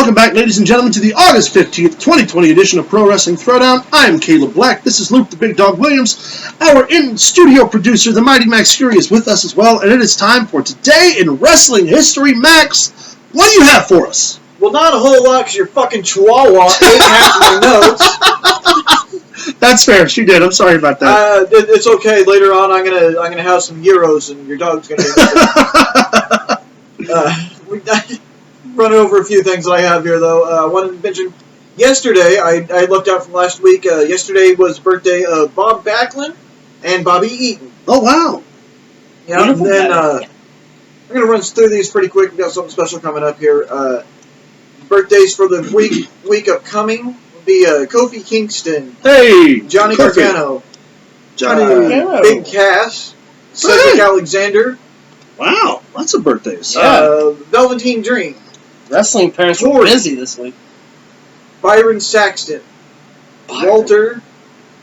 Welcome back, ladies and gentlemen, to the August 15th, 2020 edition of Pro Wrestling Throwdown. I am Caleb Black. This is Luke the Big Dog Williams. Our in-studio producer, the Mighty Max Fury, is with us as well, and it is time for Today in Wrestling History. Max, what do you have for us? Well, not a whole lot, because your fucking chihuahua ate half of my notes. That's fair. She did. I'm sorry about that. It's okay. Later on, I'm gonna have some gyros, and your dog's gonna eat run over a few things that I have here, though. I wanted to mention, yesterday, I looked out from last week, yesterday was the birthday of Bob Backlund and Bobby Eaton. Oh, wow. Yeah, and then, I'm going to run through these pretty quick. We've got something special coming up here. Birthdays for the week upcoming will be Kofi Kingston. Hey! Johnny Gargano. Johnny. Big Cass. Cedric Alexander. Wow, lots of birthdays. Velveteen Dream. Wrestling parents were busy this week. Byron Saxton. Walter.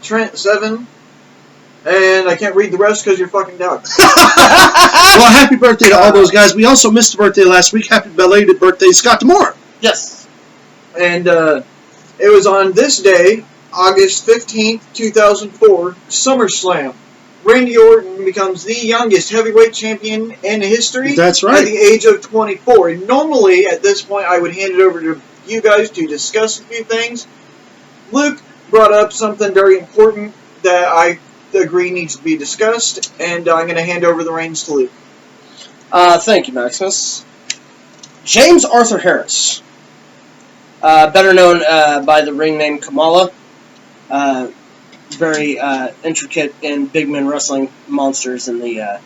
Trent Seven. And I can't read the rest because you're fucking dog. Well, happy birthday to all those guys. We also missed a birthday last week. Happy belated birthday, Scott D'Amore. Yes. And it was on this day, August 15th, 2004, SummerSlam. Randy Orton becomes the youngest heavyweight champion in history. That's right. At the age of 24. And normally, at this point, I would hand it over to you guys to discuss a few things. Luke brought up something very important that I agree needs to be discussed, and I'm going to hand over the reins to Luke. Thank you, Maximus. James Arthur Harris, better known by the ring name Kamala, very intricate in big men wrestling monsters in the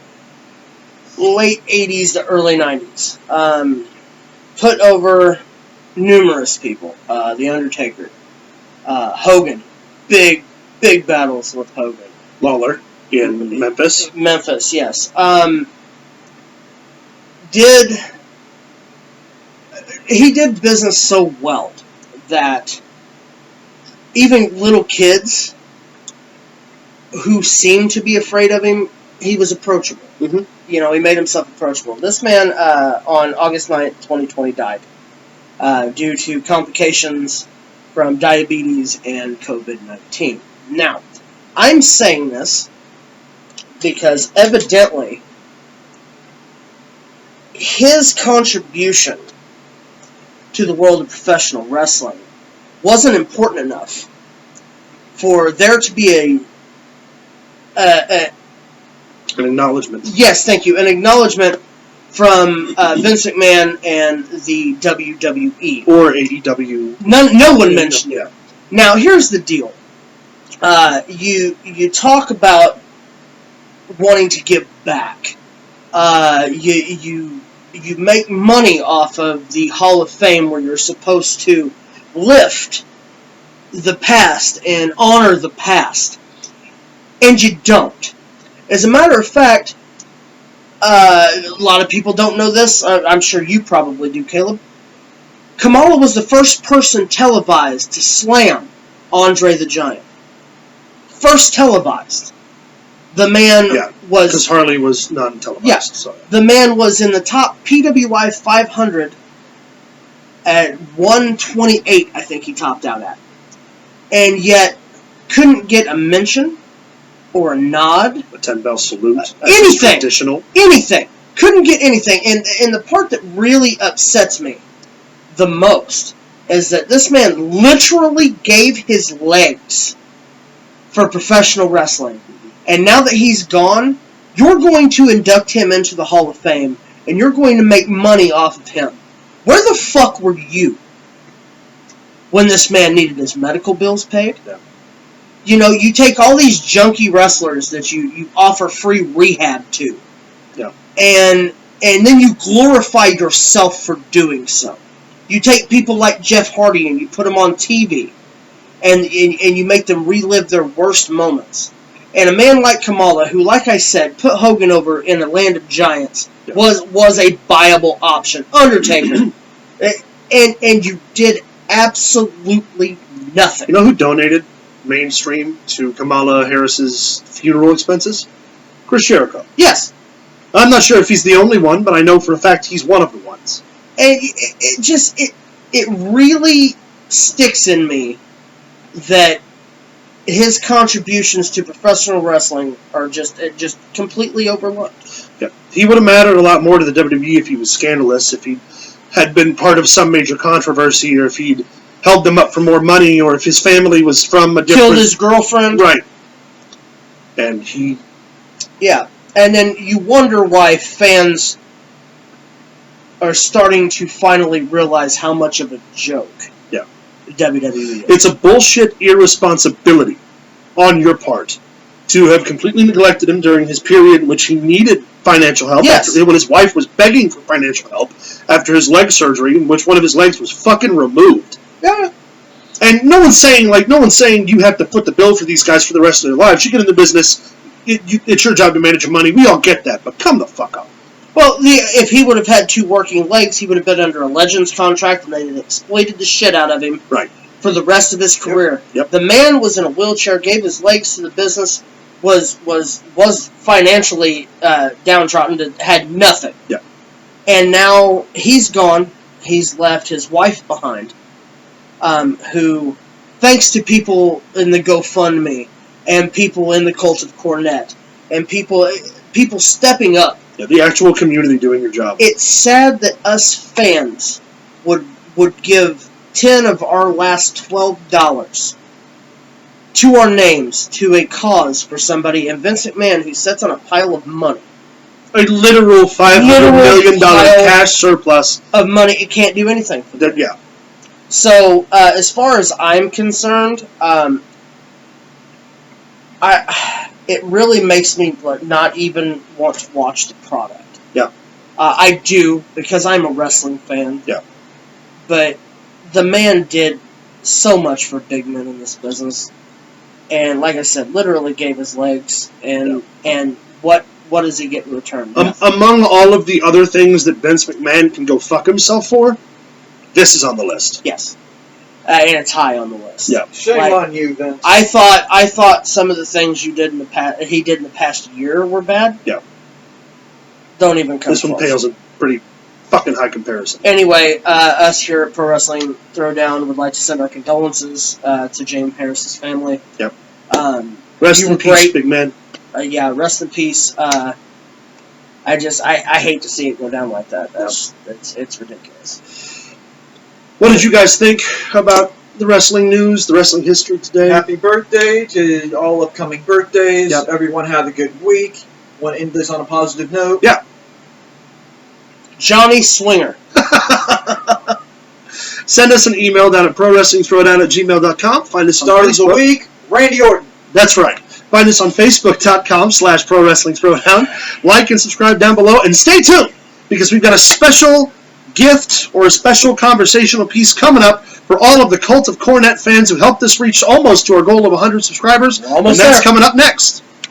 late 80s to early 90s. Put over numerous people. The Undertaker, Hogan, big battles with Hogan. Lawler in Memphis. Memphis, yes. He did business so well that even little kids who seemed to be afraid of him, he was approachable. Mm-hmm. You know, he made himself approachable. This man, on August 9th, 2020, died due to complications from diabetes and COVID-19. Now, I'm saying this because evidently his contribution to the world of professional wrestling wasn't important enough for there to be an acknowledgement. Yes, thank you. An acknowledgement from Vince McMahon and the WWE. Or AEW. No one mentioned it. Now, here's the deal. You talk about wanting to give back. You make money off of the Hall of Fame where you're supposed to lift the past and honor the past. And you don't. As a matter of fact, a lot of people don't know this. I'm sure you probably do, Caleb. Kamala was the first person televised to slam Andre the Giant. First televised. The man was... because Harley was non-televised. Yeah. So. The man was in the top PWI 500 at 128, I think he topped out at. And yet, couldn't get a mention or a nod. A 10-bell salute. Anything. Traditional. Anything. Couldn't get anything. And the part that really upsets me the most is that this man literally gave his legs for professional wrestling. And now that he's gone, you're going to induct him into the Hall of Fame, and you're going to make money off of him. Where the fuck were you when this man needed his medical bills paid? Yeah. You know, you take all these junky wrestlers that you offer free rehab to, and then you glorify yourself for doing so. You take people like Jeff Hardy and you put them on TV, and you make them relive their worst moments. And a man like Kamala, who, like I said, put Hogan over in the land of giants, was a viable option. Undertaker. and you did absolutely nothing. You know who donated mainstream to Kamala Harris's funeral expenses? Chris Jericho. Yes. I'm not sure if he's the only one, but I know for a fact he's one of the ones. And it really sticks in me that his contributions to professional wrestling are just completely overlooked. Yeah. He would have mattered a lot more to the WWE if he was scandalous, if he had been part of some major controversy, or if he'd held them up for more money, or if his family was from a different... Killed his girlfriend. Right. And he... Yeah. And then you wonder why fans are starting to finally realize how much of a joke WWE is. It's a bullshit irresponsibility on your part to have completely neglected him during his period in which he needed financial help. Yes. When his wife was begging for financial help after his leg surgery, in which one of his legs was fucking removed. Yeah. And no one's saying you have to foot the bill for these guys for the rest of their lives. You get in the business, it's your job to manage your money. We all get that, but come the fuck up. Well, if he would have had 2 working legs, he would have been under a Legends contract, and they'd have exploited the shit out of him for the rest of his career. Yep. The man was in a wheelchair, gave his legs to the business, was financially downtrodden, had nothing. Yep. And now he's gone. He's left his wife behind, who, thanks to people in the GoFundMe and people in the Cult of Cornette and people stepping up. Yeah, the actual community doing your job. It's sad that us fans would give 10 of our last $12 to our names to a cause for somebody, and Vince McMahon, who sits on a pile of money. A literal $500 million cash surplus of money. It can't do anything for them. Yeah. So, as far as I'm concerned, it really makes me not even want to watch the product. Yeah. I do, because I'm a wrestling fan. Yeah. But the man did so much for big men in this business. And like I said, literally gave his legs. And what does he get in return? Among all of the other things that Vince McMahon can go fuck himself for, this is on the list. Yes. And it's high on the list. Yeah. Shame on you, Vince. I thought some of the things he did in the past year were bad. Yeah. Don't even come This one close. pales in pretty fucking high comparison. Anyway, us here at Pro Wrestling Throwdown would like to send our condolences to James Harris's family. Yep. Rest in peace, big man. Yeah, rest in peace. I hate to see it go down like that. It's ridiculous. What did you guys think about the wrestling news, the wrestling history today? Happy birthday to all upcoming birthdays. Yep. Everyone had a good week. Want to end this on a positive note? Yeah. Johnny Swinger. Send us an email down at prowrestlingthrowdown@gmail.com. Find us Stars of the week, Randy Orton. That's right. Find us on Facebook.com/ProWrestlingThrowdown. Like and subscribe down below. And stay tuned, because we've got a special gift or a special conversational piece coming up for all of the Cult of Cornette fans who helped us reach almost to our goal of 100 subscribers. Almost and that's there. coming up next.